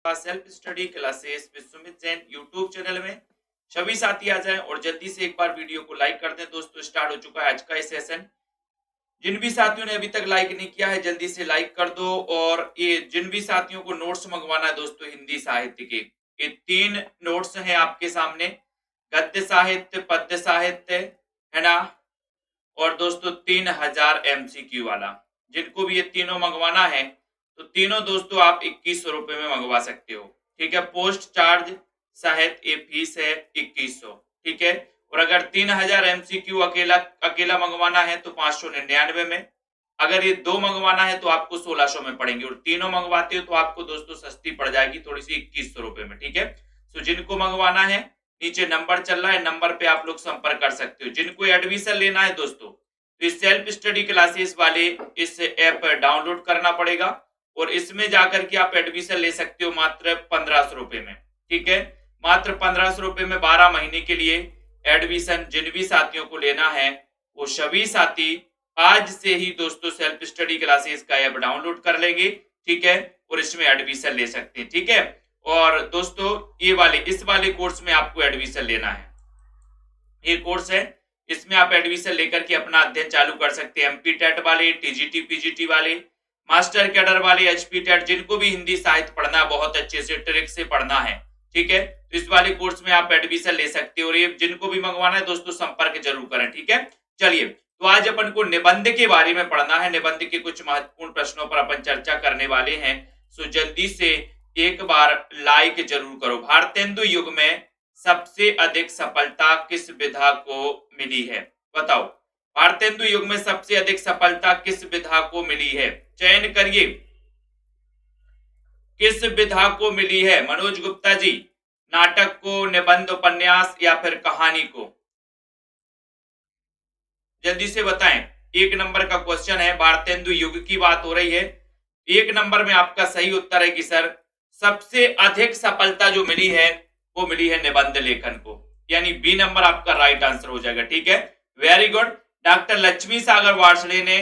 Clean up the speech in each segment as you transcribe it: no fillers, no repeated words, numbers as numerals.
आपका self study classes with Sumit Jain YouTube channel में। सभी साथी आ जाएं और जल्दी से एक बार वीडियो को लाइक कर दें। दोस्तों स्टार्ट हो चुका है आज का ये सेशन। जिन भी साथियों ने अभी तक लाइक नहीं किया है जल्दी से लाइक कर दो। और ये जिन भी साथियों को नोट्स मंगवाना है दोस्तों हिंदी साहित्य के, ये 3 नोट्स हैं आपके सामने, गद्य साहित्य, पद्य साहित्य, है ना, और दोस्तों 3000 MCQ वाला। जिनको भी ये तीनों मंगवाना है तो तीनों दोस्तों आप 2100 रुपए में मंगवा सकते हो। ठीक है, पोस्ट चार्ज सहित ये फीस है 2100। ठीक है, और अगर 3000 MCQ अकेला मंगवाना है तो 599 में। अगर ये 2 मंगवाना है तो आपको 1600 में पड़ेंगे, और तीनों मंगवाते हो तो आपको दोस्तों सस्ती पड़ जाएगी थोड़ी सी 2100 रुपए में। ठीक है, तो जिनको मंगवाना है नीचे नंबर चल रहा है, नंबर पे आप लोग संपर्क कर सकते हो। जिनको एडमिशन लेना है दोस्तों तो इस सेल्फ स्टडी क्लासेस वाले इस ऐप डाउनलोड करना पड़ेगा और इसमें जाकर के आप एडमिशन ले सकते हो मात्र 1500 रुपए में। ठीक है, मात्र 1500 रुपए में 12 महीने के लिए एडमिशन जिन भी साथियों को लेना है वो सभी साथी आज से ही दोस्तों सेल्फ स्टडी क्लासेस का ऐप डाउनलोड कर लेंगे। ठीक है, और इसमें एडमिशन ले सकते हैं। ठीक है, और दोस्तों इस वाले कोर्स में आपको एडमिशन लेना है। ये कोर्स है, इसमें आप एडमिशन लेकर के अपना अध्ययन चालू कर सकते हैं। एमपी टेट वाले, टीजीटी पीजीटी वाले, मास्टर कैडर वाले, एचपी टेट, जिनको भी हिंदी साहित्य पढ़ना है बहुत अच्छे से ट्रिक से पढ़ना है। ठीक है, तो इस वाले कोर्स में आप एडमिशन ले सकते हो। और ये जिनको भी मंगवाना है दोस्तों संपर्क जरूर करें। ठीक है, चलिए तो आज अपन को निबंध के बारे में पढ़ना है। निबंध के कुछ महत्वपूर्ण प्रश्नों पर अपन चर्चा करने वाले हैं। सो जल्दी से एक बार लाइक जरूर करो। भारतेंदु युग में सबसे अधिक सफलता किस विधा को मिली है? बताओ, भारतेंदु युग में सबसे अधिक सफलता किस विधा को मिली है? चयन करिए, किस विधा को मिली है? मनोज गुप्ता जी, नाटक को, निबंध, उपन्यास या फिर कहानी को? जल्दी से बताएं। 1 नंबर का क्वेश्चन है, भारतेंदु युग की बात हो रही है। 1 नंबर में आपका सही उत्तर है कि सर सबसे अधिक सफलता जो मिली है वो मिली है निबंध लेखन को, यानी बी नंबर आपका राइट आंसर हो जाएगा। ठीक है, वेरी गुड। डॉक्टर लक्ष्मी सागर वार्ष्णेय ने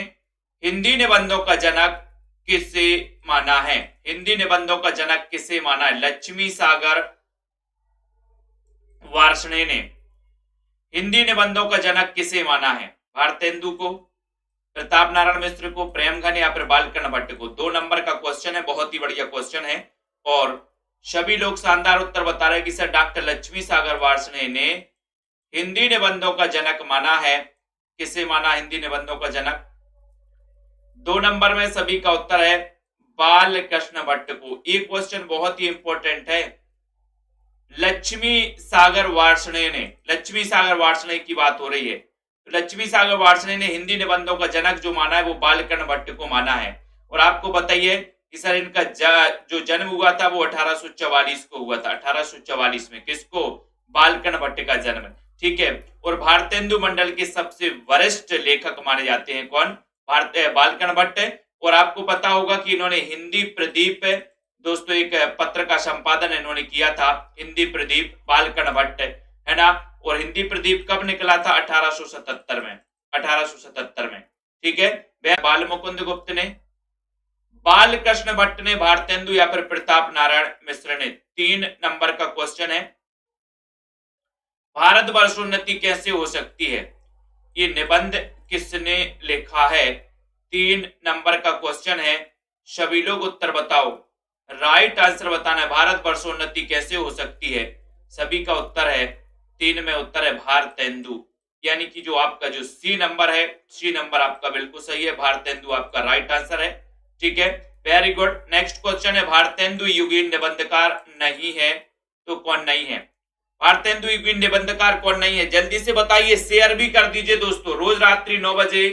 हिंदी निबंधों का जनक किसे माना है? हिंदी निबंधों का जनक किसे माना है? लक्ष्मी सागर वार्ष्णेय ने हिंदी निबंधों का जनक किसे माना है? भारतेंदु को, प्रताप नारायण मिश्र को, प्रेमघन या फिर बालकृष्ण भट्ट को? 2 नंबर का क्वेश्चन है, बहुत ही बढ़िया क्वेश्चन है और सभी लोग शानदार उत्तर बता रहे हैं कि सर डॉक्टर लक्ष्मी सागर वार्ष्णेय ने हिंदी निबंधों का जनक माना है। किसे माना हिंदी निबंधों का जनक? 2 नंबर में सभी का उत्तर है बालकृष्ण भट्ट को। ये क्वेश्चन बहुत ही इंपॉर्टेंट है। लक्ष्मी सागर वार्ष्णेय ने, लक्ष्मी सागर वार्ष्णेय की बात हो रही है, लक्ष्मी सागर वार्ष्णेय ने हिंदी निबंधों का जनक जो माना है वो बालकृष्ण भट्ट को माना है। और आपको बताइए कि सर इनका जो जन्म हुआ था वो 1844 को हुआ था। 1844 में किसको? बालकृष्ण भट्ट का जन्म। ठीक है, और भारतेंदु मंडल के सबसे वरिष्ठ लेखक माने जाते हैं कौन? बालकृष्ण भट्ट। और आपको पता होगा कि इन्होंने हिंदी प्रदीप दोस्तों एक पत्र का संपादन इन्होंने किया था, हिंदी प्रदीप, बालकृष्ण भट्ट, है ना। और हिंदी प्रदीप कब निकला था? 1877 में, 1877 में। ठीक है, बाल मुकुंद गुप्त ने, बालकृष्ण भट्ट ने, भारतेंदु या फिर प्रताप नारायण मिश्र ने? 3 नंबर का क्वेश्चन है, भारत वर्षोन्नति कैसे हो सकती है? ये निबंध किसने लिखा है? 3 नंबर का क्वेश्चन है, सभी लोग उत्तर बताओ, राइट आंसर बताना है। भारत वर्षोन्नति कैसे हो सकती है? सभी का उत्तर है 3 में उत्तर है भारतेंदु, यानी कि जो आपका जो सी नंबर है, सी नंबर आपका बिल्कुल सही है, भारतेंदु आपका राइट आंसर है। ठीक है, वेरी गुड। नेक्स्ट क्वेश्चन है, भारतेंदु युगीन निबंधकार नहीं है तो कौन नहीं है? भारतेंदु युगीन निबंधकार कौन नहीं है? जल्दी से बताइए, शेयर भी कर दीजिए दोस्तों। रोज रात्रि 9 बजे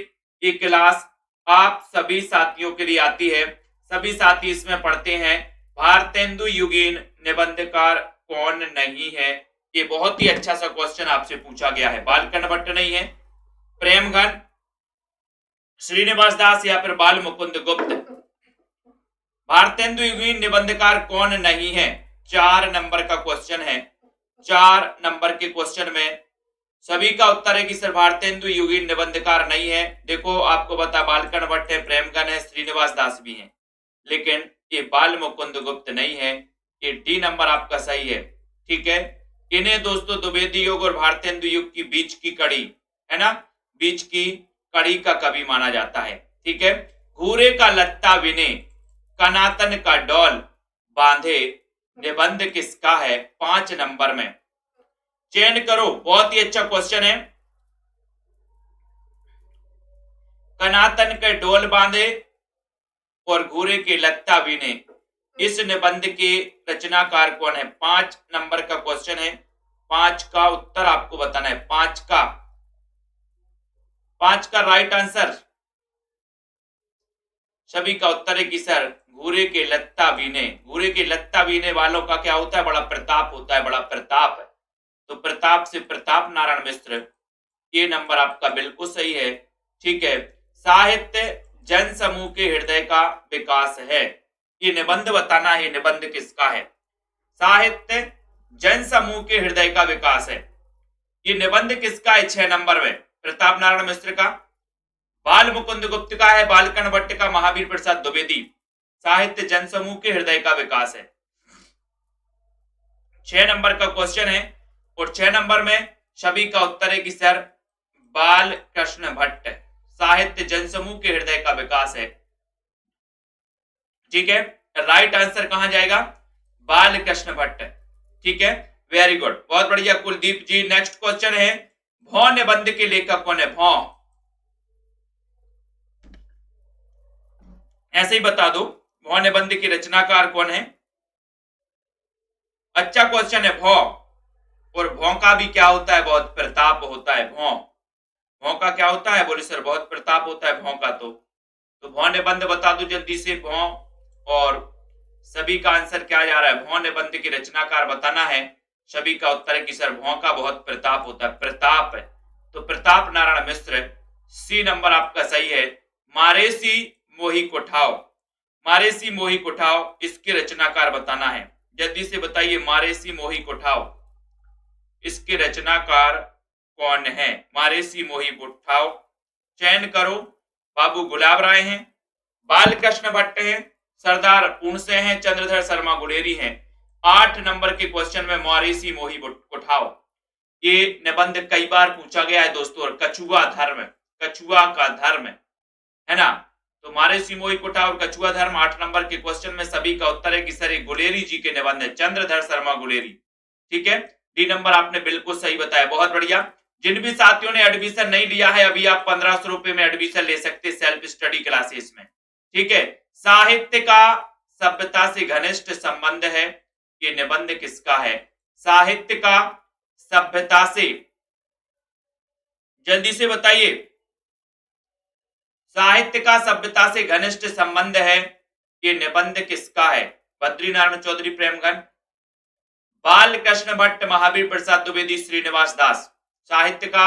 ये क्लास आप सभी साथियों के लिए आती है, सभी साथी इसमें पढ़ते हैं। भारतेंदु युगीन निबंधकार कौन नहीं है? ये बहुत ही अच्छा सा क्वेश्चन आपसे पूछा गया है। बालकृष्ण भट्ट नहीं है, प्रेमघन, श्रीनिवास दास या फिर बाल मुकुंद गुप्त? भारतेंदु युगीन निबंधकार कौन नहीं है? 4 नंबर का क्वेश्चन है। 4 नंबर के क्वेश्चन में सभी का उत्तर है कि सर भारतेंदु युगीन निबंधकार नहीं है। देखो आपको बता, बालकृष्ण भट्ट है, प्रेमघन है, श्रीनिवास दास भी है, लेकिन ये बाल मुकुंद गुप्त नहीं है। ये डी नंबर आपका सही है। ठीक है, इन्हें दोस्तों द्विवेदी युग और भारतेंदु युग की बीच की कड़ी, है ना, बीच की कड़ी का कवि माना जाता है। ठीक है, घूरे का लत्ता विने कनातन का डोल बांधे निबंध किसका है? 5 नंबर में चयन करो। बहुत ही अच्छा क्वेश्चन है। कनातन के डोल बांधे और घूरे के लत्ता बीने, इस निबंध के रचनाकार कौन है? 5 नंबर का क्वेश्चन है। 5 का उत्तर आपको बताना है। 5 का राइट आंसर सभी का उत्तर है कि सर घूरे के लत्ता बीने। घूरे के लत्ता बीने वालों का क्या होता है? बड़ा प्रताप होता है, बड़ा प्रताप है। तो प्रताप से प्रताप नारायण मिश्र, ये नंबर आपका बिल्कुल सही है। ठीक है, साहित्य जन समूह के हृदय का विकास है, ये निबंध बताना है। निबंध किसका है? साहित्य जन समूह के हृदय का विकास है, ये निबंध किसका है? 6 नंबर में प्रताप नारायण मिश्र का। बाल मुकुंद गुप्त का है, बालकर्ण भट्ट का, महावीर प्रसाद द्विवेदी। साहित्य जन समूह के हृदय का विकास है। 6 नंबर का क्वेश्चन है और 6 नंबर में सभी का उत्तर है कि सर बाल कृष्ण भट्ट। साहित्य जन समूह के हृदय का विकास है। ठीक है, राइट आंसर कहां जाएगा? बाल कृष्ण भट्ट। ठीक है, वेरी गुड, बहुत बढ़िया कुलदीप जी। नेक्स्ट क्वेश्चन है, भौ निबंध के लेखक कौन है? भौ, ऐसे ही बता दो, भौ निबंध की रचनाकार कौन है? अच्छा क्वेश्चन है। भौ, और भौ का भी क्या होता है? बहुत प्रताप होता है। भौ, भौ का क्या होता है? बोले सर बहुत प्रताप होता है भौ का। तो भौ निबंध बता दो जल्दी से। भौ, और सभी का आंसर क्या जा रहा है? भौ निबंध की रचनाकार बताना है। सभी का उत्तर है कि सर भौ का बहुत प्रताप होता है, प्रताप है। तो प्रताप नारायण मिश्र, सी नंबर आपका सही है। मारेसी मोही कोठाव, मारेसी मोही कोठाव, इसके रचनाकार बताना है। जल्दी से बताइए, मारेसी मोही कोठाव, इसके रचनाकार कौन है? मारेसी मोही कोठाव, चयन करो। बाबू गुलाब राय हैं, बालकृष्ण भट्ट हैं, सरदार पूर्णसे हैं, चंद्रधर शर्मा गुलेरी हैं। 8 नंबर के क्वेश्चन में मारेसी मोही कोठाव, ये निबंध कई बार पूछा गया है दोस्तों। और कछुआ धर्म, कछुआ का धर्म, है ना, तो मारेसी मोही कोठाव और कछुआ धर्म 8 नंबर के क्वेश्चन में सभी का उत्तर है कि सर गुलेरी जी के निबंध है, चंद्रधर शर्मा गुलेरी। ठीक है, डी नंबर आपने बिल्कुल सही बताया, बहुत बढ़िया। जिन भी साथियों ने एडमिशन नहीं लिया है, अभी आप 1500 रुपए में एडमिशन ले सकते हैं सेल्फ स्टडी क्लासेस में। ठीक है, साहित्य का सभ्यता से घनिष्ठ संबंध है, ये निबंध किसका है? साहित्य का सभ्यता से, जल्दी से बताइए, साहित्य का सभ्यता से घनिष्ठ संबंध है, ये निबंध किसका है? बद्रीनारायण चौधरी प्रेमगन, बाल कृष्ण भट्ट, महावीर प्रसाद द्विवेदी, श्रीनिवास दास। साहित्य का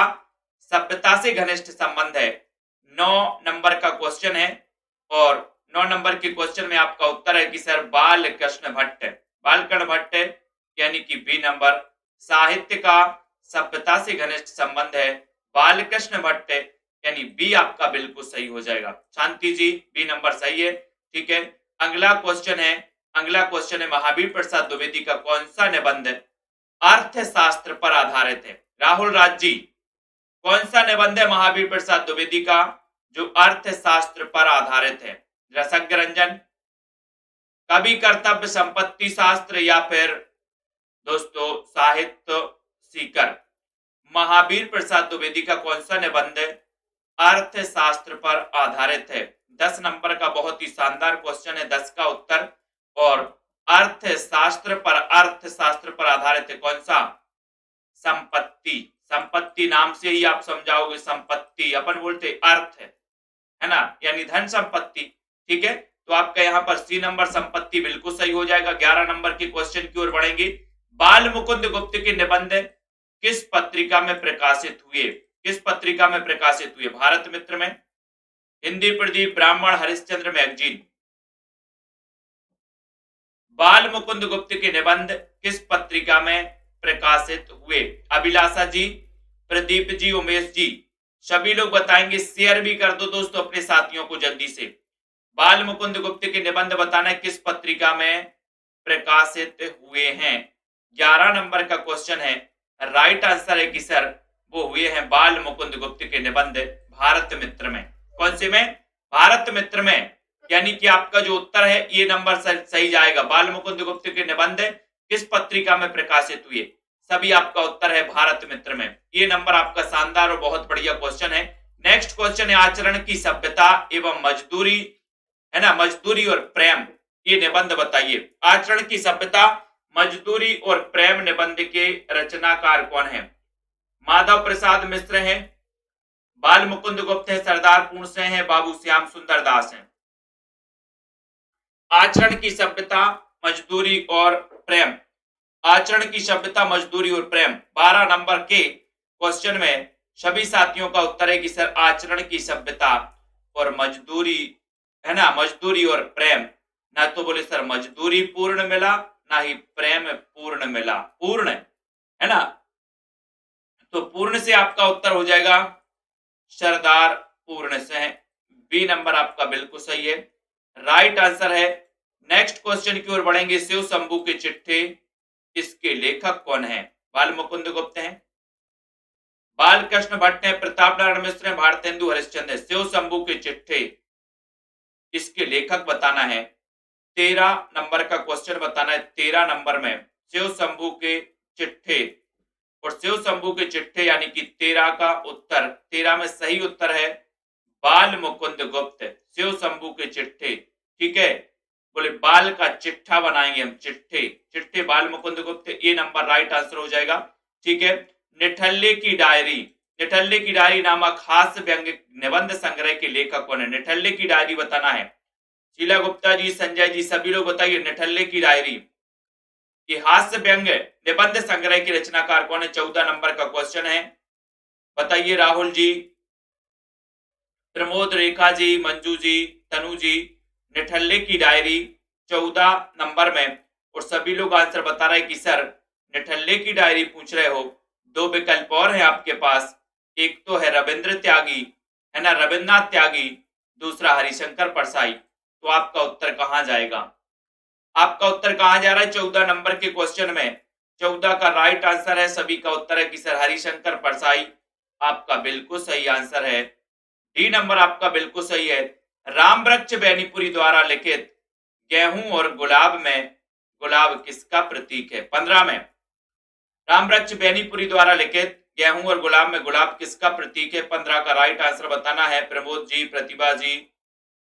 सभ्यता से घनिष्ठ संबंध है। 9 नंबर का क्वेश्चन है और 9 नंबर के क्वेश्चन में आपका उत्तर है कि सर बाल कृष्ण भट्ट, बालकर्ण भट्ट, यानी कि बी नंबर। साहित्य का सभ्यता से घनिष्ठ संबंध है, बालकृष्ण भट्ट, यानी बी आपका बिल्कुल सही हो जाएगा। शांति जी, बी नंबर सही है। ठीक है, अगला क्वेश्चन है महावीर प्रसाद द्विवेदी का कौन सा निबंध अर्थशास्त्र पर आधारित है? राहुल राज जी, कौन सा निबंध है महावीर प्रसाद द्विवेदी का जो अर्थशास्त्र पर आधारित है? रसज्ञ रंजन, कवि कर्तव्य, संपत्ति शास्त्र, या फिर दोस्तों साहित्य सीकर? महावीर प्रसाद द्विवेदी का कौन सा निबंध अर्थशास्त्र पर आधारित है? 10 नंबर का बहुत ही शानदार क्वेश्चन है, 10 का उत्तर। और अर्थशास्त्र पर आधारित है कौन सा? संपत्ति। संपत्ति नाम से ही आप समझाओगे, संपत्ति अपन बोलते अर्थ है ना, यानी धन संपत्ति। ठीक है, तो आपका यहाँ पर सी नंबर संपत्ति बिल्कुल सही हो जाएगा। 11 नंबर के क्वेश्चन की ओर बढ़ेंगे। बाल मुकुंद गुप्त के निबंध किस पत्रिका में प्रकाशित हुए? किस पत्रिका में प्रकाशित हुए? भारत मित्र में, हिंदी प्रदीप, ब्राह्मण, हरिश्चंद्र मैगजीन। बाल मुकुंद गुप्त के निबंध किस पत्रिका में प्रकाशित हुए? अभिलाषा जी, प्रदीप जी, उमेश जी, सभी लोग बताएंगे। शेयर भी कर दो दोस्तों अपने साथियों को जल्दी से। बाल मुकुंद गुप्त के निबंध बताना है किस पत्रिका में प्रकाशित हुए हैं? 11 नंबर का क्वेश्चन है। राइट आंसर है कि सर वो हुए हैं बाल मुकुंद गुप्त के निबंध भारत मित्र में। कौन से में? भारत मित्र में। यानी कि आपका जो उत्तर है ये नंबर सही जाएगा। बाल मुकुंद गुप्त के निबंध किस पत्रिका में प्रकाशित हुए? सभी आपका उत्तर है भारत मित्र में। ये नंबर आपका शानदार और बहुत बढ़िया क्वेश्चन है। नेक्स्ट क्वेश्चन है आचरण की सभ्यता एवं मजदूरी, है ना, मजदूरी और प्रेम, ये निबंध बताइए। आचरण की सभ्यता, मजदूरी और प्रेम निबंध के रचनाकार कौन है? माधव प्रसाद मिश्र हैं, बाल मुकुंद गुप्त है, सरदार पूर्ण सिंह है, बाबू श्याम सुंदर दास हैं। आचरण की सभ्यता, मजदूरी और प्रेम। आचरण की सभ्यता, मजदूरी और प्रेम 12 नंबर के क्वेश्चन में सभी साथियों का उत्तर है कि सर आचरण की सभ्यता और मजदूरी, है ना, मजदूरी और प्रेम। ना तो बोले सर मजदूरी पूर्ण मिला, ना ही प्रेम पूर्ण मिला। पूर्ण है ना, तो पूर्ण से आपका उत्तर हो जाएगा सरदार पूर्ण सिंह। बी नंबर आपका बिल्कुल सही है, राइट आंसर है। नेक्स्ट क्वेश्चन की ओर बढ़ेंगे। शिव शंभू के चिट्ठे, इसके लेखक कौन है? बाल मुकुंद गुप्त हैं, बाल कृष्ण भट्ट हैं, प्रताप नारायण मिश्र हैं, भारतेंदु हरिश्चंद्र हैं। शिव शंभू के चिट्ठे, इसके लेखक बताना है। 13 नंबर का क्वेश्चन बताना है। 13 नंबर में शिव शंभू के चिट्ठे, और शिव शंभू के चिट्ठे यानी कि 13 का उत्तर, 13 में सही उत्तर है बाल मुकुंद गुप्त। शिव शंभू के चिट्ठे, ठीक है, बोले बाल का चिट्ठा बनाएंगे हम, चिट्ठे, चिट्ठे बाल मुकुंद गुप्त, ये नंबर राइट आंसर हो जाएगा। ठीक है, निठल्ले की डायरी, निठल्ले की डायरी नामक हास्य व्यंग्य निबंध संग्रह के लेखक कौन है? निठल्ले की डायरी बताना है। शीला गुप्ता जी, संजय जी, सभी लोग बताइए निठल्ले की डायरी, ये हास्य व्यंग्य निबंध संग्रह के रचनाकार कौन है? 14 नंबर का क्वेश्चन है, बताइए राहुल जी, प्रमोद, रेखा जी, मंजू जी, तनु जी। निठल्ले की डायरी 14 नंबर में, और सभी लोग आंसर बता रहे हैं कि सर निठल्ले की डायरी पूछ रहे हो। दो विकल्प और है आपके पास, एक तो है रविंद्र त्यागी, है ना, रविन्द्रनाथ त्यागी, दूसरा हरिशंकर परसाई। तो आपका उत्तर कहां जाएगा? आपका उत्तर कहां जा रहा है 14 नंबर के क्वेश्चन में? 14 का राइट आंसर है, सभी का उत्तर है कि सर हरिशंकर परसाई। आपका बिल्कुल सही आंसर है, डी नंबर आपका बिल्कुल सही है। रामवृक्ष बेनीपुरी द्वारा लिखित गेहूं और गुलाब में गुलाब किसका प्रतीक है? 15 में रामवृक्ष बेनीपुरी द्वारा लिखित गेहूं और गुलाब में गुलाब किसका प्रतीक है? 15 का राइट आंसर बताना है। प्रमोद जी, प्रतिभा जी,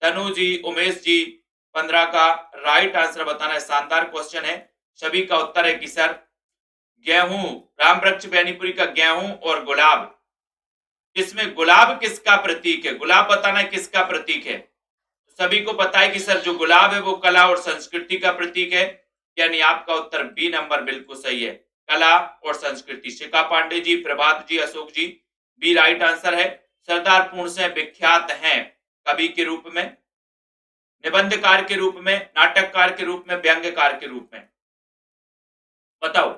तनु जी, उमेश जी, 15 का राइट आंसर बताना है। शानदार क्वेश्चन है, सभी का उत्तर है कि सर गेहूं, रामवृक्ष बेनीपुरी का गेहूं और गुलाब, इसमें गुलाब किसका प्रतीक है? गुलाब बताना है किसका प्रतीक है। सभी को पता है कि सर जो गुलाब है वो कला और संस्कृति का प्रतीक है, यानी आपका उत्तर बी नंबर बिल्कुल सही है, कला और संस्कृति। शिखा पांडे जी, प्रभात जी, अशोक जी, बी राइट आंसर है। सरदार पूर्ण सिंह विख्यात हैं कवि के रूप में, निबंधकार के रूप में, नाटककार के रूप में, व्यंग्यकार के रूप में। बताओ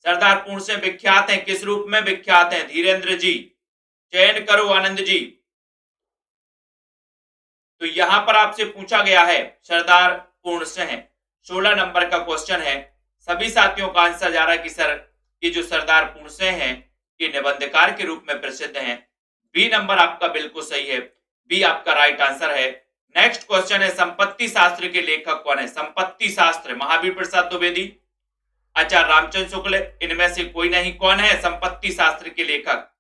सरदार पूर्ण सिंह विख्यात हैं किस रूप में विख्यात हैं? धीरेन्द्र जी, चयन करो आनंद जी। तो यहां पर आपसे पूछा गया है सरदार पूर्ण सिंह, 16 नंबर का क्वेश्चन है। सभी साथियों का आंसर जा रहा है कि सर ये जो सरदार पूर्ण सिंह हैं ये निबंधकार के रूप में प्रसिद्ध हैं। बी नंबर आपका बिल्कुल सही है, बी आपका राइट आंसर है। नेक्स्ट क्वेश्चन है संपत्ति शास्त्र के लेखक कौन है? संपत्ति शास्त्र, महावीर प्रसाद द्विवेदी, आचार्य रामचंद्र शुक्ल, इनमें से कोई नहीं। कौन है संपत्ति शास्त्र के लेखक?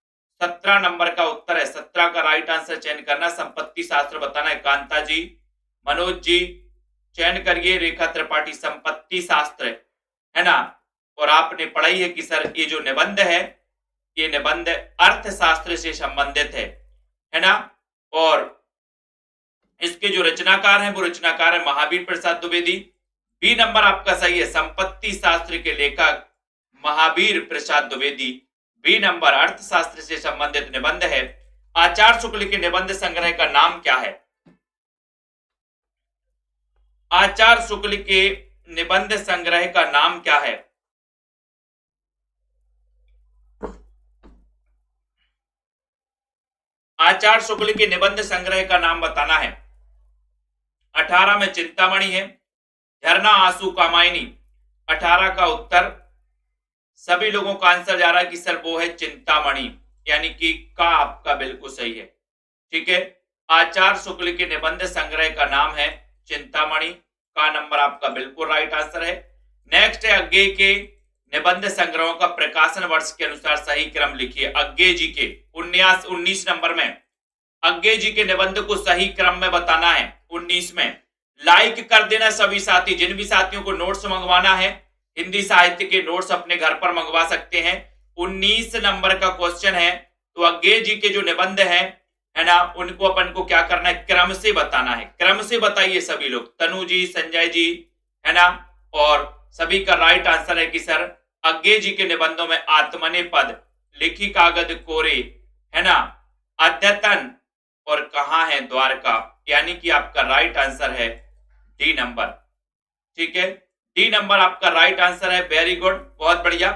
17 नंबर का उत्तर है, 17 का राइट आंसर चयन करना। संपत्ति शास्त्र बताना है कांता जी, मनोज जी, चयन करिए। रेखा त्रिपाठी, संपत्ति शास्त्र, है ना, और आपने पढ़ाई है कि सर ये जो निबंध है ये निबंध अर्थशास्त्र से संबंधित है ना, और इसके जो रचनाकार हैं वो रचनाकार है महावीर प्रसाद द्विवेदी। बी नंबर आपका सही है, संपत्ति शास्त्र के लेखक महावीर प्रसाद द्विवेदी। बी नंबर अर्थशास्त्र से संबंधित निबंध है। आचार्य शुक्ल के निबंध संग्रह का नाम क्या है? आचार्य शुक्ल के निबंध संग्रह का नाम क्या है? आचार्य शुक्ल के निबंध संग्रह का नाम बताना है। 18 में चिंतामणि है, झरना, आंसू, कामायनी, 18 का उत्तर सभी लोगों का आंसर जा रहा है कि सर वो है चिंतामणि, यानी कि का आपका बिल्कुल सही है। ठीक है, आचार्य शुक्ल के निबंध संग्रह का नाम है चिंतामणि, का नंबर आपका बिल्कुल राइट आंसर है। नेक्स्ट है अज्ञेय के निबंध संग्रहों का प्रकाशन वर्ष के अनुसार सही क्रम लिखिए। अज्ञेय जी के 19 नंबर में अज्ञेय जी के निबंध को सही क्रम में बताना है। 19 में लाइक कर देना सभी साथी। जिन भी साथियों को नोट्स मंगवाना है, हिंदी साहित्य के नोट्स अपने घर पर मंगवा सकते हैं। 19 नंबर का क्वेश्चन है, तो अज्ञेय जी के जो निबंध है ना, उनको अपन को क्या करना है, क्रम से बताना है। क्रम से बताइए सभी लोग, तनु जी, संजय जी, है ना, और सभी का राइट आंसर है कि सर अज्ञेय जी के निबंधों में आत्मने पद, लिखी कागज कोरे, है ना, अद्यतन और कहां है द्वारका, यानी कि आपका राइट आंसर है डी नंबर। ठीक है, डी नंबर आपका राइट आंसर है। वेरी गुड, बहुत बढ़िया।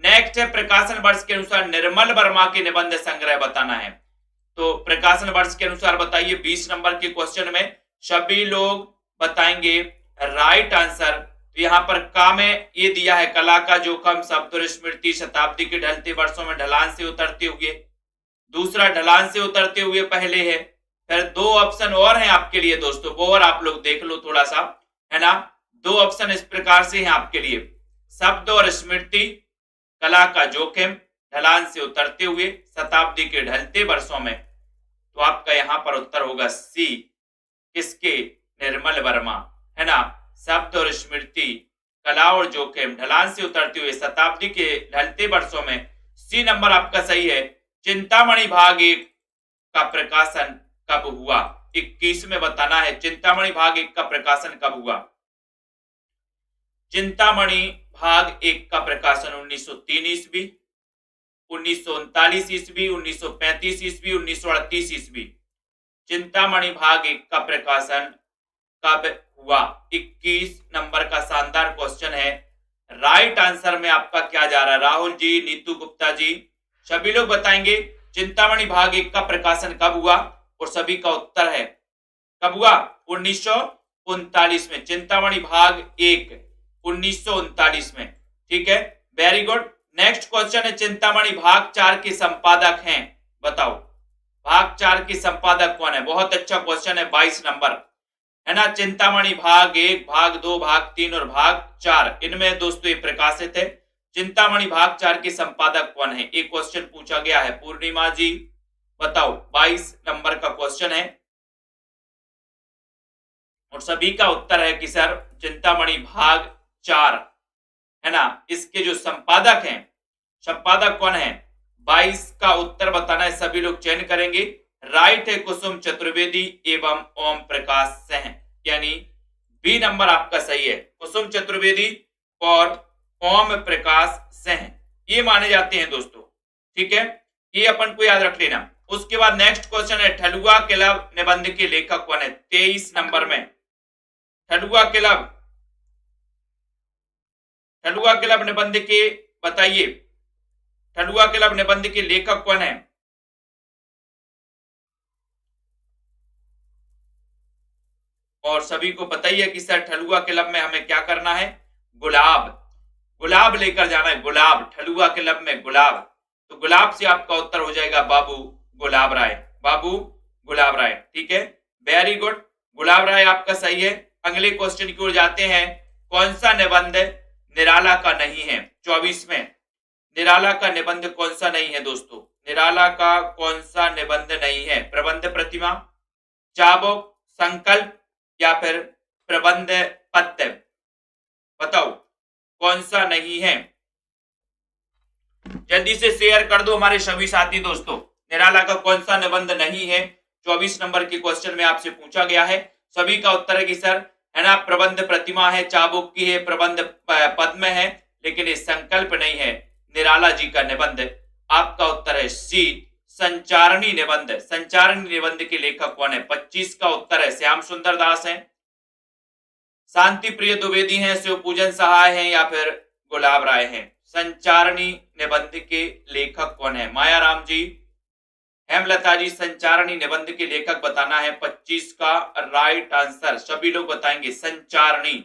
नेक्स्ट है प्रकाशन वर्ष के अनुसार निर्मल वर्मा के निबंध संग्रह बताना है। तो प्रकाशन वर्ष के अनुसार बताइए। 20 नंबर के क्वेश्चन में सभी लोग बताएंगे राइट आंसर। तो यहां पर का में ये दिया है, कला का जोखम, शब्द और स्मृति, शताब्दी के ढलते वर्षों में ढलान से उतरते हुए, दूसरा ढलान से उतरते हुए पहले है। फिर दो ऑप्शन और हैं आपके लिए दोस्तों, वो और आप लोग देख लो थोड़ा सा, है ना। दो ऑप्शन इस प्रकार से हैं आपके लिए, शब्द और स्मृति, कला का जोखिम, ढलान से उतरते हुए, शताब्दी के ढलते वर्षों में। तो आपका यहां पर उत्तर होगा सी, किसके, निर्मल वर्मा, है ना। शब्द और स्मृति, कला और जोखिम, ढलान से उतरते हुए, शताब्दी के ढलते वर्षों में। सी नंबर आपका सही है। चिंतामणि भाग 1 का प्रकाशन कब हुआ? 21 में बताना है चिंतामणि भाग 1 का प्रकाशन कब हुआ। चिंतामणि भाग 1 का प्रकाशन 1903 ईस्वी, 1939 ईस्वी, 1935 ईस्वी, 1938 ईस्वी। चिंतामणि भाग 1 का प्रकाशन कब हुआ? 21 नंबर का शानदार क्वेश्चन है। राइट आंसर में आपका क्या जा रहा है? राहुल जी, नीतू गुप्ता जी, सभी लोग बताएंगे चिंतामणि भाग 1 का प्रकाशन कब हुआ, और सभी का उत्तर है कब हुआ? 1939 में। चिंतामणि भाग 1 1939 में। ठीक है, वेरी गुड। नेक्स्ट क्वेश्चन है, चिंतामणि भाग 4 के संपादक हैं, बताओ भाग 4 के संपादक कौन है? बहुत अच्छा क्वेश्चन है। 22 नंबर, है ना। चिंतामणि भाग 1, भाग 2, भाग 3 और भाग 4, इनमें दोस्तों ये प्रकाशित है। चिंतामणि भाग 4 के संपादक कौन है? एक क्वेश्चन पूछा गया है। पूर्णिमा जी बताओ, 22 नंबर का क्वेश्चन है और सभी का उत्तर है कि सर चिंतामणि भाग 4, है ना, इसके जो संपादक हैं, संपादक कौन है? 22 का उत्तर बताना है, सभी लोग चयन करेंगे। राइट है कुसुम चतुर्वेदी एवं ओम प्रकाश सिंह, यानी बी नंबर आपका सही है। कुसुम चतुर्वेदी और ओम प्रकाश सिंह ये माने जाते हैं दोस्तों। ठीक है, ये अपन को याद रख लेना। उसके बाद नेक्स्ट क्वेश्चन है, ठलुआ क्लब निबंध के लेखक कौन है? 23 नंबर में ठलुआ क्लब, ठलुआ क्लब निबंध के बताइए, ठलुआ क्लब निबंध के लेखक कौन है? और सभी को पता ही है कि सर ठलुआ क्लब में हमें क्या करना है? गुलाब, गुलाब लेकर जाना है। गुलाब, ठलुआ क्लब में गुलाब। तो गुलाब से आपका उत्तर हो जाएगा बाबू गुलाब राय, बाबू गुलाब राय। ठीक है, वेरी गुड, गुलाब राय आपका सही है। अगले क्वेश्चन की ओर जाते हैं। कौन सा निबंध निराला का नहीं है? 24 में निराला का निबंध कौन सा नहीं है दोस्तों? निराला का कौन सा निबंध नहीं है? प्रबंध प्रतिमा, चाबुक, संकल्प या फिर प्रबंध पत्र, बताओ कौन सा नहीं है? जल्दी से शेयर कर दो हमारे सभी साथी दोस्तों। निराला का कौन सा निबंध नहीं है? 24 नंबर के क्वेश्चन में आपसे पूछा गया है। सभी का उत्तर है कि सर, है ना, प्रबंध प्रतिमा है, चाबुक की है, प्रबंध पद्म है, लेकिन ये संकल्प नहीं है निराला जी का निबंध। आपका उत्तर है सी, संचारणी निबंध। संचारणी निबंध के लेखक कौन है? 25 का उत्तर है श्याम सुंदर दास है, शांति प्रिय द्विवेदी हैं, शिव पूजन सहाय हैं या फिर गुलाब राय हैं। संचारणी निबंध के लेखक कौन है? मायाराम जी, हेमलता जी, संचारणी निबंध के लेखक बताना है। 25 का राइट आंसर सभी लोग बताएंगे संचारणी,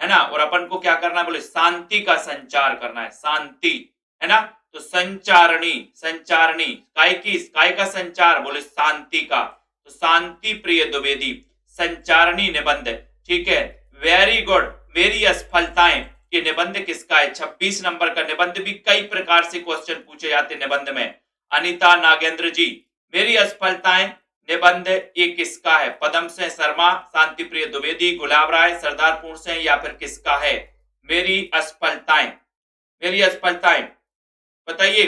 है ना, और अपन को क्या करना है, बोले शांति का संचार करना है, शांति, है ना। तो संचारणी, संचारणी काय का संचार, बोले शांति का, तो शांति प्रिय द्विवेदी, संचारणी निबंध, ठीक है। वेरी गुड, मेरी असफलताएं, ये निबंध किसका है, 26 नंबर का निबंध भी कई प्रकार से क्वेश्चन पूछे जाते निबंध में। अनिता नागेंद्र जी, मेरी असफलताएं निबंध ये किसका है, पदम सिंह शर्मा, शांति प्रिय द्विवेदी, गुलाब राय, सरदारपुर से, या फिर किसका है, मेरी असफलताएं, मेरी असफलताएं बताइए।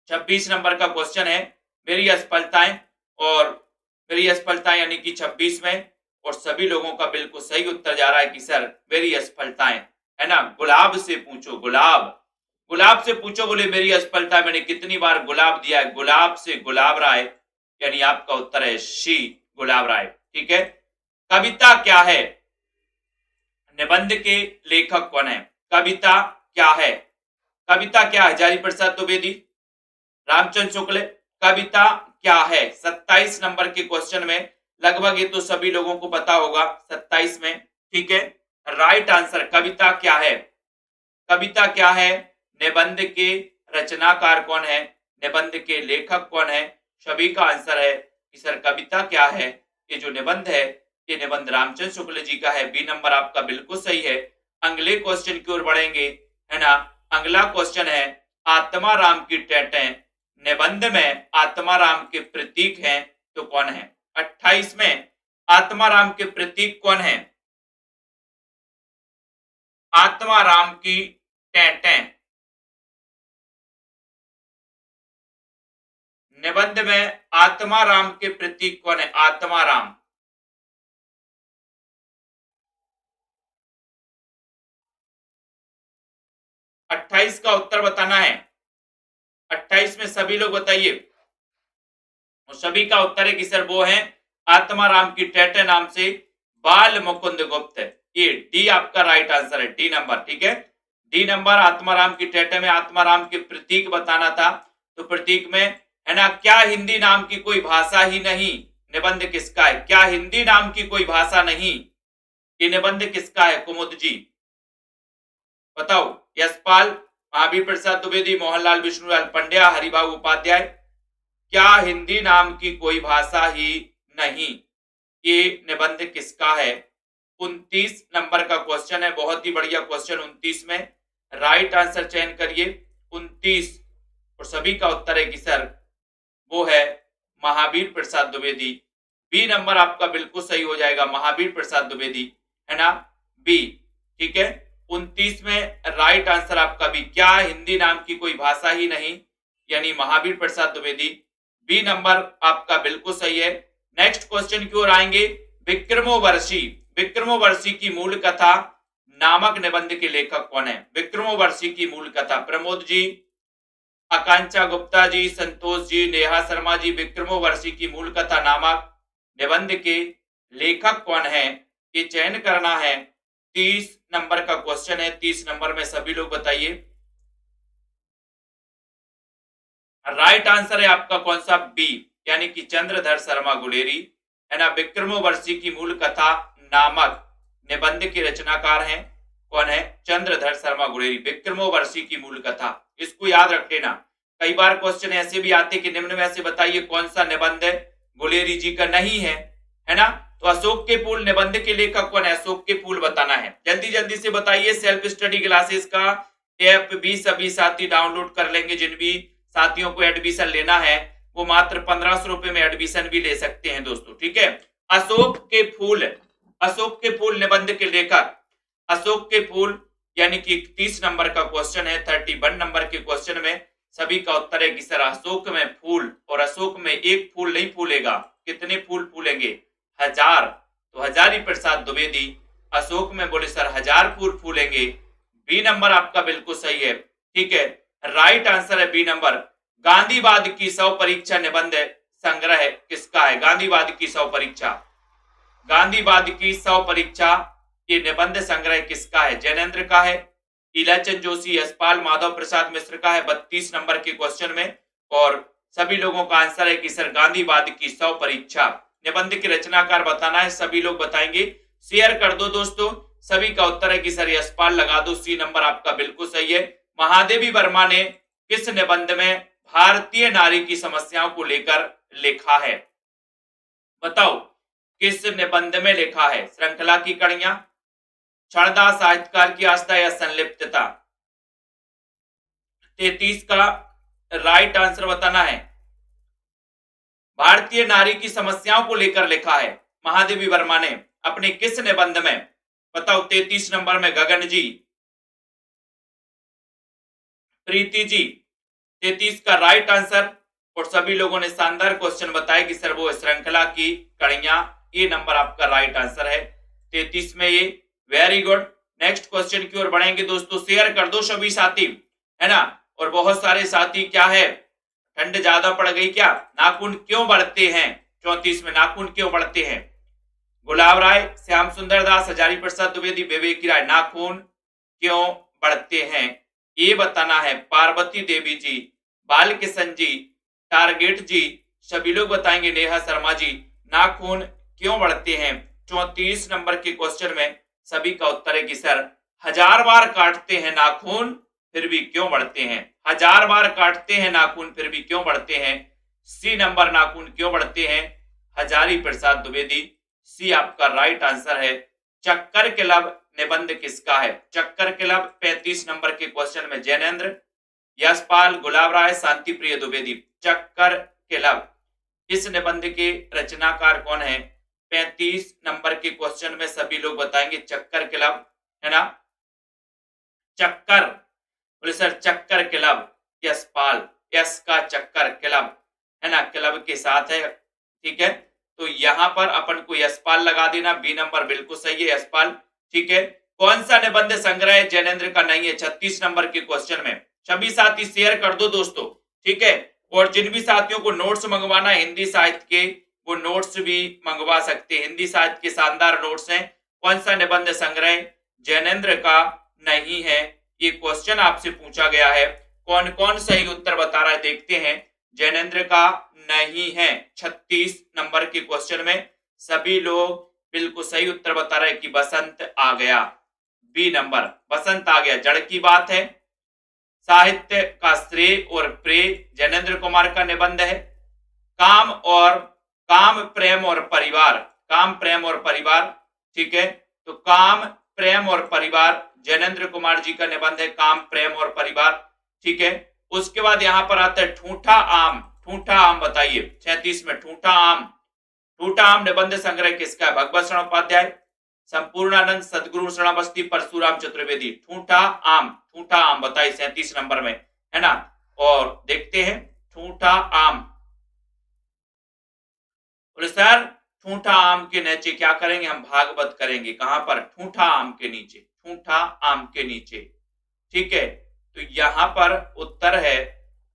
26 नंबर का क्वेश्चन है, मेरी असफलताएं, और मेरी असफलताएं यानी कि 26 में, और सभी लोगों का बिल्कुल सही उत्तर जा रहा है कि सर मेरी असफलताएं, है ना। गुलाब से पूछो, गुलाब, गुलाब से पूछो, बोले मेरी असफलता, मैंने कितनी बार गुलाब दिया है, गुलाब से गुलाब राय, यानी आपका उत्तर है शी, गुलाब राय, ठीक है। कविता क्या है, निबंध के लेखक कौन है, कविता क्या है, कविता क्या है, हजारी प्रसाद द्विवेदी, रामचंद्र शुक्ल, कविता क्या है, 27 नंबर के क्वेश्चन में, लगभग ये तो सभी लोगों को पता होगा 27 में, ठीक है। राइट आंसर, कविता क्या है, कविता क्या है, निबंध के रचनाकार कौन है, निबंध के लेखक कौन है, सभी का आंसर है कि सर कविता क्या है, ये जो निबंध है ये निबंध रामचंद्र शुक्ल जी का है, बी नंबर आपका बिल्कुल सही है। अगले क्वेश्चन की ओर बढ़ेंगे, है ना। अगला क्वेश्चन है, आत्मा राम की टेटें निबंध में आत्मा राम के प्रतीक हैं तो कौन है, 28 में आत्मा राम के प्रतीक कौन है, आत्मा राम की टेटें निबंध में आत्मा राम के प्रतीक कौन है, आत्मा राम, 28 का उत्तर बताना है, 28 में सभी लोग बताइए, और सभी का उत्तर है कि सर वो है आत्माराम की टेटे नाम से बाल मुकुंद गुप्त, ये डी आपका राइट आंसर है, डी नंबर, ठीक है। डी नंबर, आत्माराम की टेटे में आत्माराम के प्रतीक बताना था, तो प्रतीक में, है ना, क्या हिंदी नाम की कोई भाषा ही नहीं, निबंध किसका है, क्या हिंदी नाम की कोई भाषा नहीं, ये निबंध किसका है, कुमुद जी बताओ। यशपाल, महावीर प्रसाद द्विवेदी, मोहनलाल विष्णुलाल पंड्या, हरिभाऊ उपाध्याय, क्या हिंदी नाम की कोई भाषा ही नहीं, ये निबंध किसका है। 29 नंबर का क्वेश्चन है, बहुत ही बढ़िया क्वेश्चन। 29 में राइट आंसर चयन करिए, 29, और सभी का उत्तर है कि सर वो है महावीर प्रसाद द्विवेदी, बी नंबर आपका बिल्कुल सही हो जाएगा, महावीर प्रसाद द्विवेदी, है ना, बी, ठीक है। 29 में राइट आंसर आपका भी, क्या हिंदी नाम की कोई भाषा ही नहीं, यानी महावीर प्रसाद द्विवेदी, बी नंबर आपका बिल्कुल सही है। नेक्स्ट क्वेश्चन की ओर आएंगे, विक्रमोवर्षी, विक्रमोवर्षी की मूल कथा नामक निबंध के लेखक कौन है, विक्रमोवर्षी की मूल कथा, प्रमोद जी, आकांक्षा गुप्ता जी, संतोष जी, नेहा शर्मा जी, विक्रमोवर्षी की मूल कथा नामक निबंध के लेखक कौन है, ये चयन करना है। 30 नंबर का क्वेश्चन है, 30 नंबर में सभी लोग बताइए। राइट आंसर है आपका कौन सा, बी, यानी कि चंद्रधर शर्मा गुलेरी, है ना। विक्रमोवर्षी की मूल कथा नामक निबंध के रचनाकार हैं, कौन है, चंद्रधर शर्मा गुलेरी, विक्रमोवर्षी की मूल कथा, इसको याद रख लेना। कई बार क्वेश्चन ऐसे भी आते कि निम्न में से बताइए कौन सा निबंध गुलेरी जी का नहीं है ना। तो अशोक के फूल निबंध के लेखक कौन है, अशोक के फूल बताना है, जल्दी जल्दी से बताइए। सेल्फ स्टडी क्लासेस का ऐप भी सभी साथी डाउनलोड कर लेंगे, जिन भी साथियों को एडमिशन लेना है वो मात्र 1500 रुपए में एडमिशन भी ले सकते हैं दोस्तों, ठीक है। अशोक के फूल, अशोक के फूल निबंध के लेखक, अशोक के फूल, यानी कि 30 नंबर का क्वेश्चन है। 31 नंबर के क्वेश्चन में सभी का उत्तर है कि सर अशोक में फूल, और अशोक में एक फूल नहीं फूलेगा, कितने फूल फूलेंगे, 1000, तो हजारी प्रसाद द्विवेदी अशोक में बोले सर 1000 फूल फूलेंगे, बी नंबर आपका बिल्कुल सही है, ठीक है। राइट आंसर है बी नंबर। गांधीवाद की 100 परीक्षा निबंध संग्रह किसका है, गांधीवाद की 100 परीक्षा, गांधीवाद की 100 परीक्षा ये निबंध संग्रह किसका है, जैनेन्द्र का है, इलाचंद जोशी, यशपाल, माधव प्रसाद मिश्र का है 32 नंबर के क्वेश्चन में, और सभी लोगों का आंसर है कि सर गांधीवाद की 100 परीक्षा, निबंध के रचनाकार बताना है, सभी लोग बताएंगे शेयर कर दो दोस्तों। सभी का उत्तर है कि सर यशपाल लगा दो, सी नंबर आपका बिल्कुल सही है। महादेवी वर्मा ने किस निबंध में भारतीय नारी की समस्याओं को लेकर लिखा है? बताओ किस निबंध में लिखा है? श्रृंखला की कड़ियां, क्षणदा, साहित्यकार की आस्था या संलिप्तता? 33 का राइट आंसर बताना है। भारतीय नारी की समस्याओं को लेकर लिखा है महादेवी वर्मा ने अपने किस निबंध में? बताओ 33 नंबर में गगन जी, प्रीति जी, 33 का राइट आंसर। और सभी लोगों ने शानदार क्वेश्चन बताया कि सर वो श्रृंखला की कड़ियां, ये नंबर आपका राइट आंसर है 33 में ये। Very good. नेक्स्ट क्वेश्चन की ओर बढ़ेंगे दोस्तों। शेयर कर दो सभी साथी, है ना। और बहुत सारे साथी क्या है, ठंड ज्यादा पड़ गई क्या? नाखून क्यों बढ़ते हैं? 34 में नाखून क्यों बढ़ते हैं? गुलाब राय, श्याम सुंदर दास, हजारी प्रसाद द्विवेदी, विवेकी राय, नाखून क्यों बढ़ते हैं ये बताना है। पार्वती देवी जी, बालकिशन जी, टारगेट जी, सभी लोग बताएंगे। नेहा शर्मा जी, नाखून क्यों बढ़ते हैं? 34 नंबर के क्वेश्चन में सभी का उत्तर है कि सर 1000 बार काटते हैं नाखून फिर भी क्यों बढ़ते हैं? 1000 बार काटते हैं नाखून फिर भी क्यों बढ़ते हैं? सी नंबर, नाखून क्यों बढ़ते हैं? हजारी प्रसाद द्विवेदी, सी आपका राइट आंसर है। चक्कर क्लब निबंध किसका है? चक्कर क्लब 35 नंबर के क्वेश्चन में जैनेन्द्र, यशपाल, गुलाब राय, शांति प्रिय द्विवेदी। चक्कर क्लब, इस निबंध के रचनाकार कौन है? 35 नंबर के क्वेश्चन में सभी लोग बताएंगे चक्कर क्लब, है ना। चक्कर, बोले सर चक्कर क्लब, यशपाल, यस का चक्कर क्लब, है ना, क्लब के साथ है, ठीक है। तो यहां पर अपन को यशपाल लगा देना, बी नंबर बिल्कुल सही है, यशपाल, ठीक है। कौन सा निबंध संग्रह जैनेन्द्र का नहीं है? 36 नंबर के क्वेश्चन में। सभी साथी शेयर कर दो दोस्तों, ठीक है। और जिन भी साथियों को नोट्स मंगवाना है हिंदी साहित्य के, वो नोट्स भी मंगवा सकते हैं। हिंदी साहित्य के शानदार नोट्स हैं। कौन सा निबंध संग्रह जैनेन्द्र का नहीं है, ये क्वेश्चन आपसे पूछा गया है। कौन कौन सही उत्तर बता रहा है देखते हैं। जैनेन्द्र का नहीं है 36 नंबर के क्वेश्चन में सभी लोग बिल्कुल सही उत्तर बता रहे हैं कि बसंत आ गया, बी नंबर, बसंत आ गया, जड़ की बात है। साहित्य का श्रेय और प्रेय जैनेन्द्र कुमार का निबंध है। काम प्रेम और परिवार, काम प्रेम और परिवार, ठीक है। तो काम प्रेम और परिवार जैनेन्द्र कुमार जी का निबंध है, काम प्रेम और परिवार, ठीक है। उसके बाद यहां पर आता है ठूठा आम, ठूठा आम बताइए 36 में। ठूठा आम, ठूठा आम निबंध संग्रह किसका है? भगवत शरण उपाध्याय, संपूर्णानंद, सदगुरु शरणावस्थी, परशुराम चतुर्वेदी। ठूठा आम बताइए 37 नंबर में, है ना। और देखते हैं ठूठा आम। बोले सर ठूठा आम के नीचे क्या करेंगे? हम भागवत करेंगे। कहां पर? ठूठा आम के नीचे, ठूठा आम के नीचे, ठीक है। तो यहां पर उत्तर है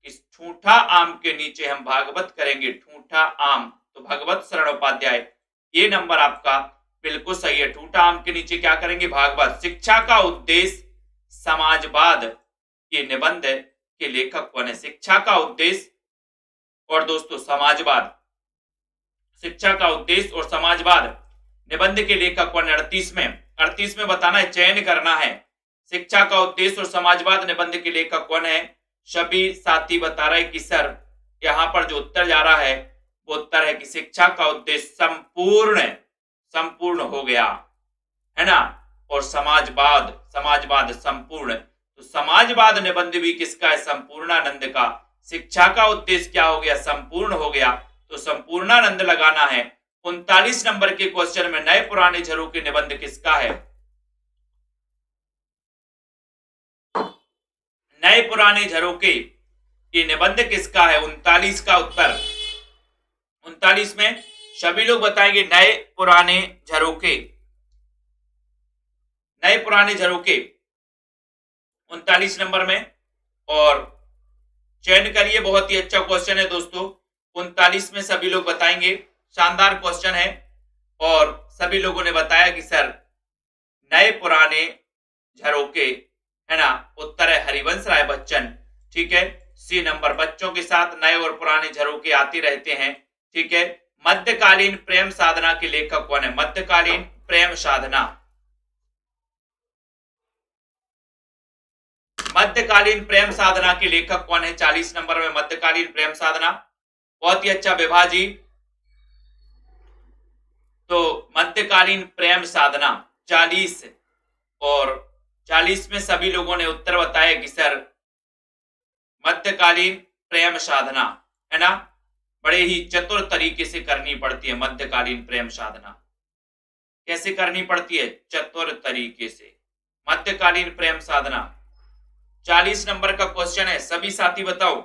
इस ठूठा आम के नीचे हम भागवत करेंगे, ठूठा आम। तो भगवत शरण उपाध्याय, ये नंबर आपका बिल्कुल सही है। ठूठा आम के नीचे क्या करेंगे? भागवत। शिक्षा का उद्देश्य समाजवाद, ये निबंध के लेखक कौन है? शिक्षा का उद्देश्य और दोस्तों समाजवाद, शिक्षा का उद्देश्य और समाजवाद निबंध के लेखक कौन है? 38 में बताना है, चयन करना है। शिक्षा का उद्देश्य और समाजवाद निबंध के लेखक कौन है? सभी साथी बता रहे कि सर यहां पर जो उत्तर जा रहा है वो उत्तर है कि शिक्षा का उद्देश्य संपूर्ण हो गया, है ना। और समाजवाद संपूर्ण। तो समाजवाद निबंध भी किसका है? संपूर्णानंद का। शिक्षा का उद्देश्य क्या हो गया? संपूर्ण हो गया, तो संपूर्णानंद लगाना है। 39 नंबर के क्वेश्चन में नए पुराने झरोखे निबंध किसका है? नए पुराने झरोखे ये निबंध किसका है? 39 का उत्तर। 39 में सभी लोग बताएंगे नए पुराने झरोखे, नए पुराने झरोखे 39 नंबर में। और चयन करिए, बहुत ही अच्छा क्वेश्चन है दोस्तों। 39 में सभी लोग बताएंगे, शानदार क्वेश्चन है। और सभी लोगों ने बताया कि सर नए पुराने झरोखे, है ना। उत्तर है हरिवंश राय बच्चन, ठीक है, सी नंबर। बच्चों के साथ नए और पुराने झरोखे आते रहते हैं, ठीक है। मध्यकालीन प्रेम साधना के लेखक कौन है? मध्यकालीन प्रेम साधना। मध्यकालीन प्रेम साधना के लेखक कौन है? 40 नंबर में मध्यकालीन प्रेम साधना। बहुत ही अच्छा विभा जी। तो मध्यकालीन प्रेम साधना 40 और 40 में सभी लोगों ने उत्तर बताया कि सर मध्यकालीन प्रेम साधना, है ना। बड़े ही चतुर तरीके से करनी पड़ती है मध्यकालीन प्रेम साधना। कैसे करनी पड़ती है? चतुर तरीके से मध्यकालीन प्रेम साधना। 40 नंबर का क्वेश्चन है, सभी साथी बताओ।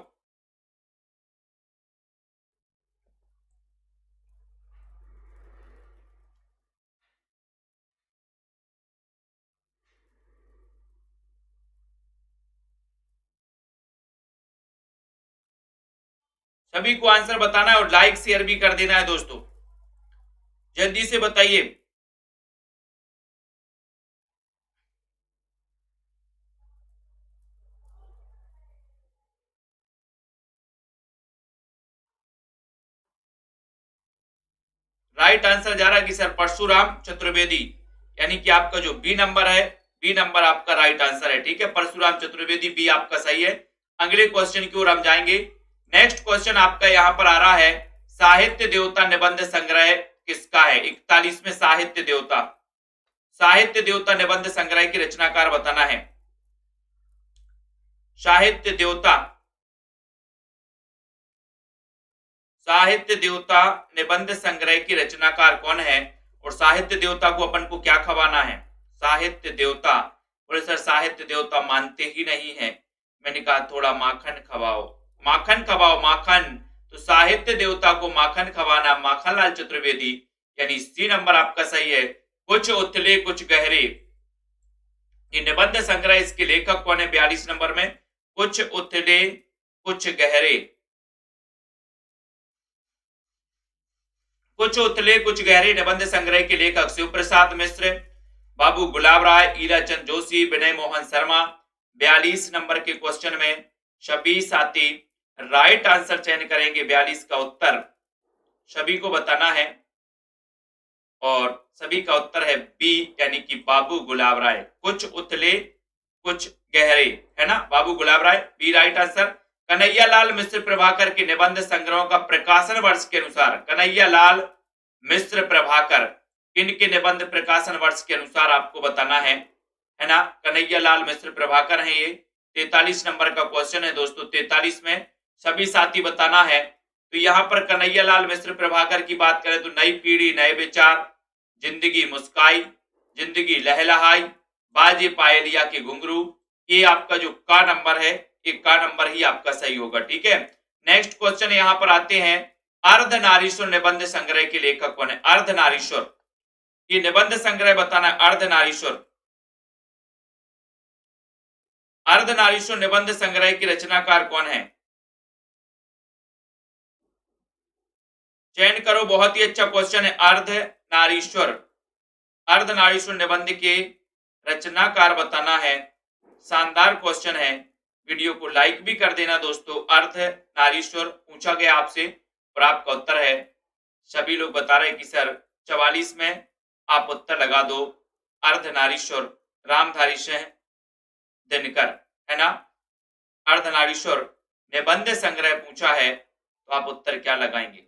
सभी को आंसर बताना है और लाइक शेयर भी कर देना है दोस्तों, जल्दी से बताइए। राइट आंसर जा रहा है कि सर परशुराम चतुर्वेदी, यानी कि आपका जो बी नंबर है, बी नंबर आपका राइट आंसर है। ठीक है, परशुराम चतुर्वेदी, बी आपका सही है। अगले क्वेश्चन की ओर हम जाएंगे। नेक्स्ट क्वेश्चन आपका यहां पर आ रहा है, साहित्य देवता निबंध संग्रह किसका है? 41 में साहित्य देवता, साहित्य देवता निबंध संग्रह की रचनाकार बताना है। साहित्य देवता, साहित्य देवता निबंध संग्रह की रचनाकार कौन है? और साहित्य देवता को अपन को क्या खवाना है? साहित्य देवता। बोले सर साहित्य देवता मानते ही नहीं है। मैंने कहा थोड़ा माखन खवाओ, माखन खवाओ, माखन। तो साहित्य देवता को माखन खवाना, माखनलाल चतुर्वेदी, यानी सी नंबर आपका सही है। कुछ उथले कुछ गहरे, ये निबंध संग्रह, इसके लेखक कौन है? 42 नंबर में कुछ उथले कुछ गहरे। कुछ उथले कुछ गहरे निबंध संग्रह के लेखक शिव प्रसाद मिश्र, बाबू गुलाब राय, ईलाचंद जोशी, विनय मोहन शर्मा। 42 नंबर के क्वेश्चन में सभी साथी राइट आंसर चयन करेंगे। 42 का उत्तर सभी को बताना है और सभी का उत्तर है बी, यानी कि बाबू गुलाब राय। कुछ उथले कुछ गहरे, है ना, बाबू गुलाब राय, बी राइट आंसर। कन्हैयालाल मिश्र प्रभाकर के निबंध संग्रहों का प्रकाशन वर्ष के अनुसार, कन्हैयालाल मिश्र प्रभाकर, इनके निबंध प्रकाशन वर्ष के अनुसार आपको बताना है ना। कन्हैयालाल मिश्र प्रभाकर हैं ये। 43 नंबर का क्वेश्चन है दोस्तों, 43 में सभी साथी बताना है। तो यहां पर कन्हैयालाल मिश्र प्रभाकर की बात करें तो नई पीढ़ी नए विचार, जिंदगी मुस्काई, जिंदगी लहलहाई, बाजे पायलिया के घुंघरू, ये आपका जो का नंबर है, ये का नंबर ही आपका सही होगा। ठीक है, नेक्स्ट क्वेश्चन यहां पर आते हैं, अर्धनारीश्वर निबंध संग्रह के लेखक कौन है? अर्धनारीश्वर, ये निबंध संग्रह बताना है। अर्धनारीश्वर, अर्धनारीश्वर निबंध संग्रह की रचनाकार कौन है? चयन करो, बहुत ही अच्छा क्वेश्चन है। अर्धनारीश्वर, अर्धनारीश्वर निबंध के रचनाकार बताना है। शानदार क्वेश्चन है, वीडियो को लाइक भी कर देना दोस्तों। अर्धनारीश्वर पूछा गया आपसे और आपका उत्तर है, सभी लोग बता रहे हैं कि सर 44 में आप उत्तर लगा दो, अर्धनारीश्वर रामधारी सिंह दिनकर, है ना। अर्धनारीश्वर निबंध संग्रह पूछा है तो आप उत्तर क्या लगाएंगे?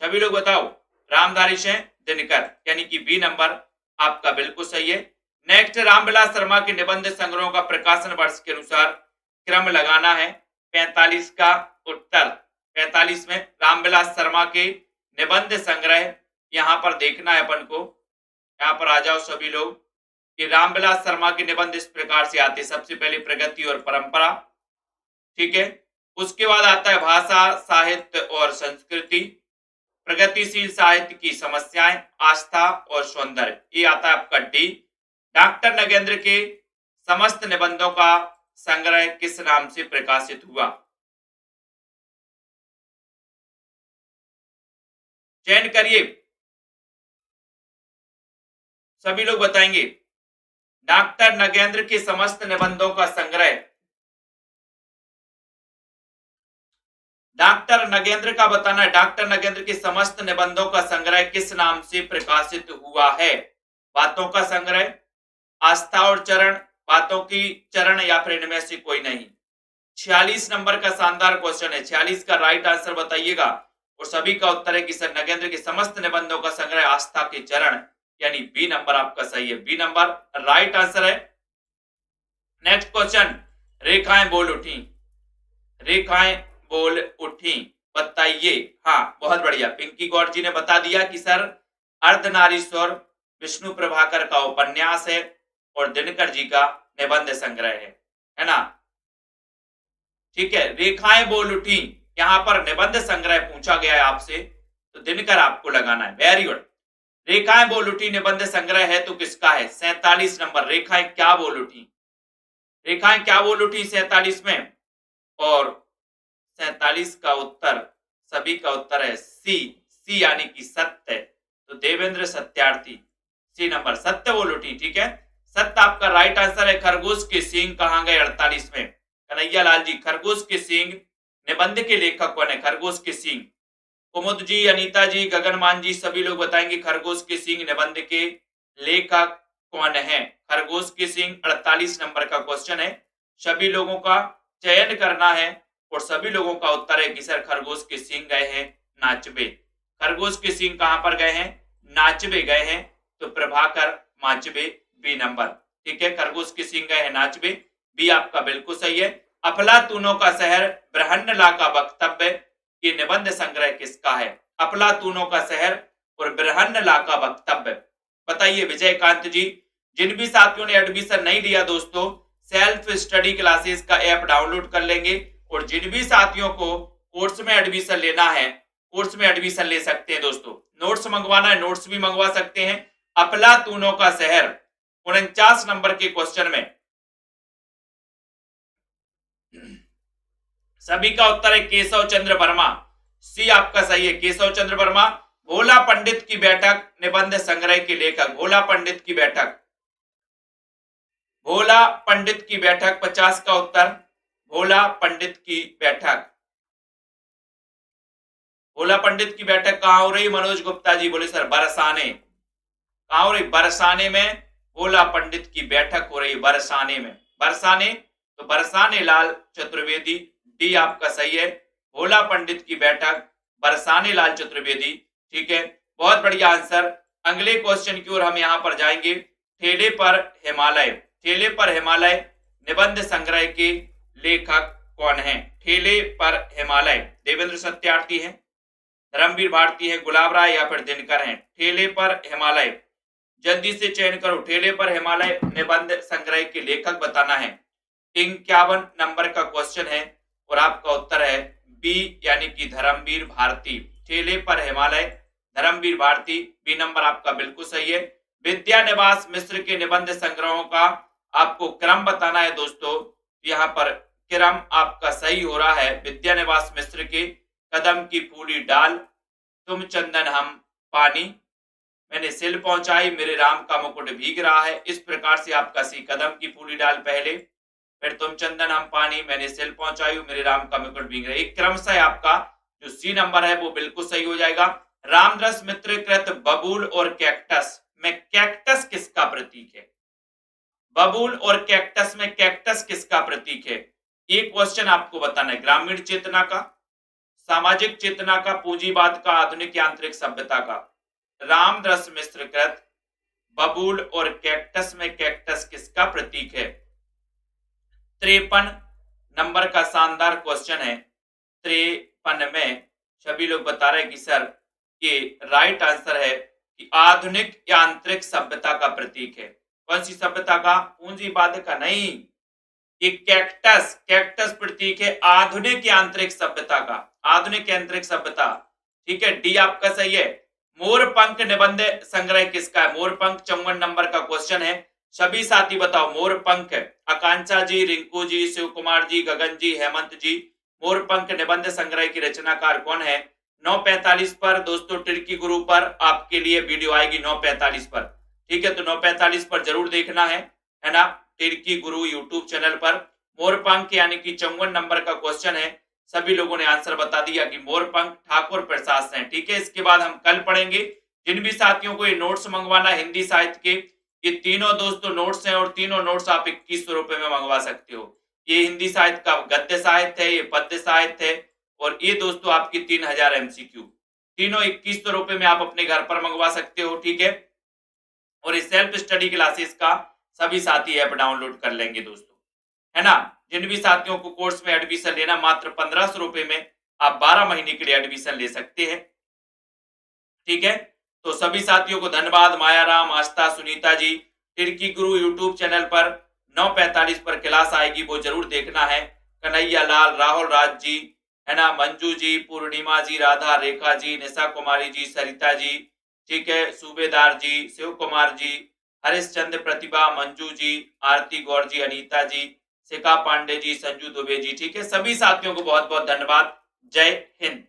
सभी लोग बताओ। रामधारी सिंह दिनकर, यानी कि बी नंबर आपका बिल्कुल सही है। नेक्स्ट, रामविलास शर्मा के निबंध संग्रहों का प्रकाशन वर्ष के अनुसार क्रम लगाना है। 45 का उत्तर, 45 में रामविलास शर्मा के निबंध संग्रह यहां पर देखना है अपन को। यहां पर आ जाओ सभी लोग कि रामविलास शर्मा के निबंध इस प्रकार से आते, सबसे पहले प्रगति और परंपरा, ठीक है। उसके बाद आता है भाषा साहित्य और संस्कृति, प्रगतिशील साहित्य की समस्याएं, आस्था और सौंदर्य, ये आता है आपका डी। डॉक्टर नगेंद्र के समस्त निबंधों का संग्रह किस नाम से प्रकाशित हुआ? चयन करिए, सभी लोग बताएंगे। डॉक्टर नगेंद्र के समस्त निबंधों का संग्रह डॉक्टर नगेंद्र का बताना है, डॉक्टर नगेंद्र के समस्त निबंधों का संग्रह किस नाम से प्रकाशित हुआ है? बातों का संग्रह, आस्था और चरण, बातों की चरण, या फिर इनमें से कोई नहीं। 46 नंबर का शानदार क्वेश्चन है, 46 का राइट आंसर बताइएगा। और सभी का उत्तर है कि सर नगेंद्र के समस्त निबंधों का संग्रह आस्था के चरण, यानी बी नंबर आपका सही है, बी नंबर राइट आंसर है। नेक्स्ट क्वेश्चन, रेखाएं बोल उठी, रेखाएं बोल उठी, बताइए। हाँ बहुत बढ़िया, पिंकी गौर जी ने बता दिया कि सर अर्धनारीश्वर विष्णु प्रभाकर का उपन्यास है और दिनकर जी का निबंध संग्रह है ना। ठीक है, रेखाएं बोल उठी, यहां पर निबंध संग्रह पूछा गया है आपसे, तो दिनकर आपको लगाना है। वेरी गुड, रेखाएं बोल उठी निबंध संग्रह है तो किसका है? 47 नंबर, रेखाएं क्या बोल उठी, रेखाएं क्या बोल उठी 47 में, और 47 का उत्तर, सभी का उत्तर है सी, सी यानी कि सत्य। तो देवेंद्र सत्यार्थी, सी नंबर, सत्य बोल उठी। ठीक है, सत्य आपका राइट आंसर है। खरगोश के सींग कहां गए 48 में? कन्हैया लाल जी, खरगोश के सींग निबंध के लेखक कौन है? खरगोश के सींग, कुमुद जी, अनीता जी, गगनमान जी, सभी लोग बताएंगे खरगोश के सींग निबंध के लेखक कौन है? खरगोश के सींग 48 नंबर का क्वेश्चन है, सभी लोगों का चयन करना है और सभी लोगों का उत्तर है कि सर खरगोश के सींग गए हैं नाचबे। खरगोश के सींग कहां पर गए हैं? नाचबे गए हैं, तो प्रभाकर माचबे, बी नंबर। ठीक है, खरगोश के सींग गए हैं नाचबे, बी आपका बिल्कुल सही है। अफलातूनों का शहर बृहन्नला का वक्तव्य, ये निबंध संग्रह किसका है? अफलातूनों का शहर और बृहन्नला का वक्तव्य, बताइए विजयकांत जी। जिन भी साथियों ने एडमिशन नहीं लिया दोस्तों, सेल्फ स्टडी क्लासेस का ऐप डाउनलोड कर लेंगे, और जिन भी साथियों को कोर्स में एडमिशन लेना है, कोर्स में एडमिशन ले सकते हैं दोस्तों। नोट्स मंगवाना है, नोट्स भी मंगवा सकते हैं। अफलातूनों का शहर 49 नंबर के क्वेश्चन में सभी का उत्तर है केशव चंद्र वर्मा, सी आपका सही है, केशव चंद्र वर्मा। भोला पंडित की बैठक निबंध संग्रह के लेखक, भोला पंडित की बैठक, भोला पंडित की बैठक 50 का उत्तर, भोला पंडित की बैठक, भोला पंडित की बैठक कहां हो रही? मनोज गुप्ता जी बोले सर बरसाने, कहां हो रही? बरसाने में भोला पंडित की बैठक हो रही, बरसाने में, बरसाने, तो बरसाने लाल चतुर्वेदी, डी आपका सही है, भोला पंडित की बैठक बरसाने लाल चतुर्वेदी। ठीक है, बहुत बढ़िया आंसर। अगले क्वेश्चन की ओर हम यहां पर जाएंगे। ठेले पर हिमालय, ठेले पर हिमालय निबंध संग्रह के लेखक कौन है? ठेले पर हिमालय, देवेंद्र सत्यार्थी हैं, धर्मवीर भारती है, गुलाब राय, या फिर दिनकर हैं। ठेले पर हिमालय, जल्दी से चयन करो। ठेले पर हिमालय निबंध संग्रह के लेखक बताना है। 51 नंबर का क्वेश्चन है और आपका उत्तर है बी, यानी कि धर्मवीर भारती। ठेले पर हिमालय, धर्मवीर भारती, बी नंबर आपका बिल्कुल सही है। विद्यानिवास मिश्र के निबंध संग्रहों का आपको क्रम बताना है दोस्तों। यहाँ पर क्रम आपका सही हो रहा है। विद्यानिवास मिश्र के कदम की फूली डाल, तुम चंदन हम पानी, मैंने सिल पहुंचाई, मेरे राम का मुकुट भीग रहा है, इस प्रकार से आपका सी, कदम की फूली डाल पहले, फिर तुम चंदन हम पानी, मैंने सिल पहुंचाई, मेरे राम का मुकुट भीग रहा है। एक क्रमशः आपका जो सी नंबर है वो बिल्कुल सही हो जाएगा। रामरस मित्र कृत बबूल और कैक्टस में कैक्टस किसका प्रतीक है? बबूल और कैक्टस में कैक्टस किसका प्रतीक है? ये क्वेश्चन आपको बताना है। ग्रामीण चेतना का, सामाजिक चेतना का, पूंजीवाद का, आधुनिक यांत्रिक सभ्यता का। रामरस मिश्र कृत बबूल और कैक्टस में कैक्टस किसका प्रतीक है? 53 नंबर का शानदार क्वेश्चन है। 53 में सभी लोग बता रहे हैं कि सर ये राइट आंसर है कि आधुनिक यांत्रिक सभ्यता का प्रतीक है। कौन सी सभ्यता का? पूंजीवाद का नहीं, ये कैक्टस, कैक्टस प्रतीक है आधुनिक यांत्रिक सभ्यता का, आधुनिक यांत्रिक सभ्यता। ठीक है, डी आपका सही है। मोरपंख निबंध संग्रह किसका है? मोरपंख 54 नंबर का क्वेश्चन है। सभी साथी बताओ मोरपंख, आकांक्षा जी, रिंकू जी, शिव कुमार जी, गगन जी, हेमंत जी, मोरपंख निबंध संग्रह की रचनाकार कौन है? 9:45 पर दोस्तों टिर्की गुरु पर आपके लिए वीडियो आएगी 9:45 पर। ठीक है, तो 9:45 पर जरूर देखना है ना, टिर्की गुरु यूट्यूब चैनल पर। मोरपंख यानी कि 54 नंबर का क्वेश्चन है। सभी लोगों ने आंसर बता दिया कि मोरपंख ठाकुर प्रसाद हैं। ठीक है, इसके बाद हम कल पढ़ेंगे। जिन भी साथियों को ये नोट्स मंगवाना हिंदी साहित्य के, ये तीनों दोस्तों नोट्स हैं और तीनों नोट्स आप 2100 रुपए में मंगवा सकते हो। ये हिंदी साहित्य का गद्य साहित्य है, ये पद्य साहित्य है और ये दोस्तों आपकी 3000 MCQ, तीनों 2100 रुपए में आप अपने घर पर मंगवा सकते हो। ठीक है, और इस सेल्फ स्टडी क्लासेस का सभी साथी ऐप डाउनलोड कर लेंगे दोस्तों, है ना। जिन भी साथियों को कोर्स में एडमिशन लेना, मात्र 1500 रुपए में आप 12 महीने के लिए एडमिशन ले सकते हैं। ठीक है, तो सभी साथियों को धन्यवाद। मायाराम, आस्था, सुनीता जी, तिरकी गुरु यूट्यूब चैनल पर 9:45 पर क्लास आएगी, वो जरूर देखना है। कन्हैया लाल, राहुल राज जी, है ना, मंजू जी, पूर्णिमा जी, राधा, रेखा जी, निशा कुमारी जी, सरिता जी, ठीक है, सूबेदार जी, शिव कुमार जी, हरिश्चंद्र, प्रतिभा, मंजू जी, आरती गौर जी, अनीता जी, शिखा पांडे जी, संजू दुबे जी। ठीक है, सभी साथियों को बहुत बहुत धन्यवाद। जय हिंद।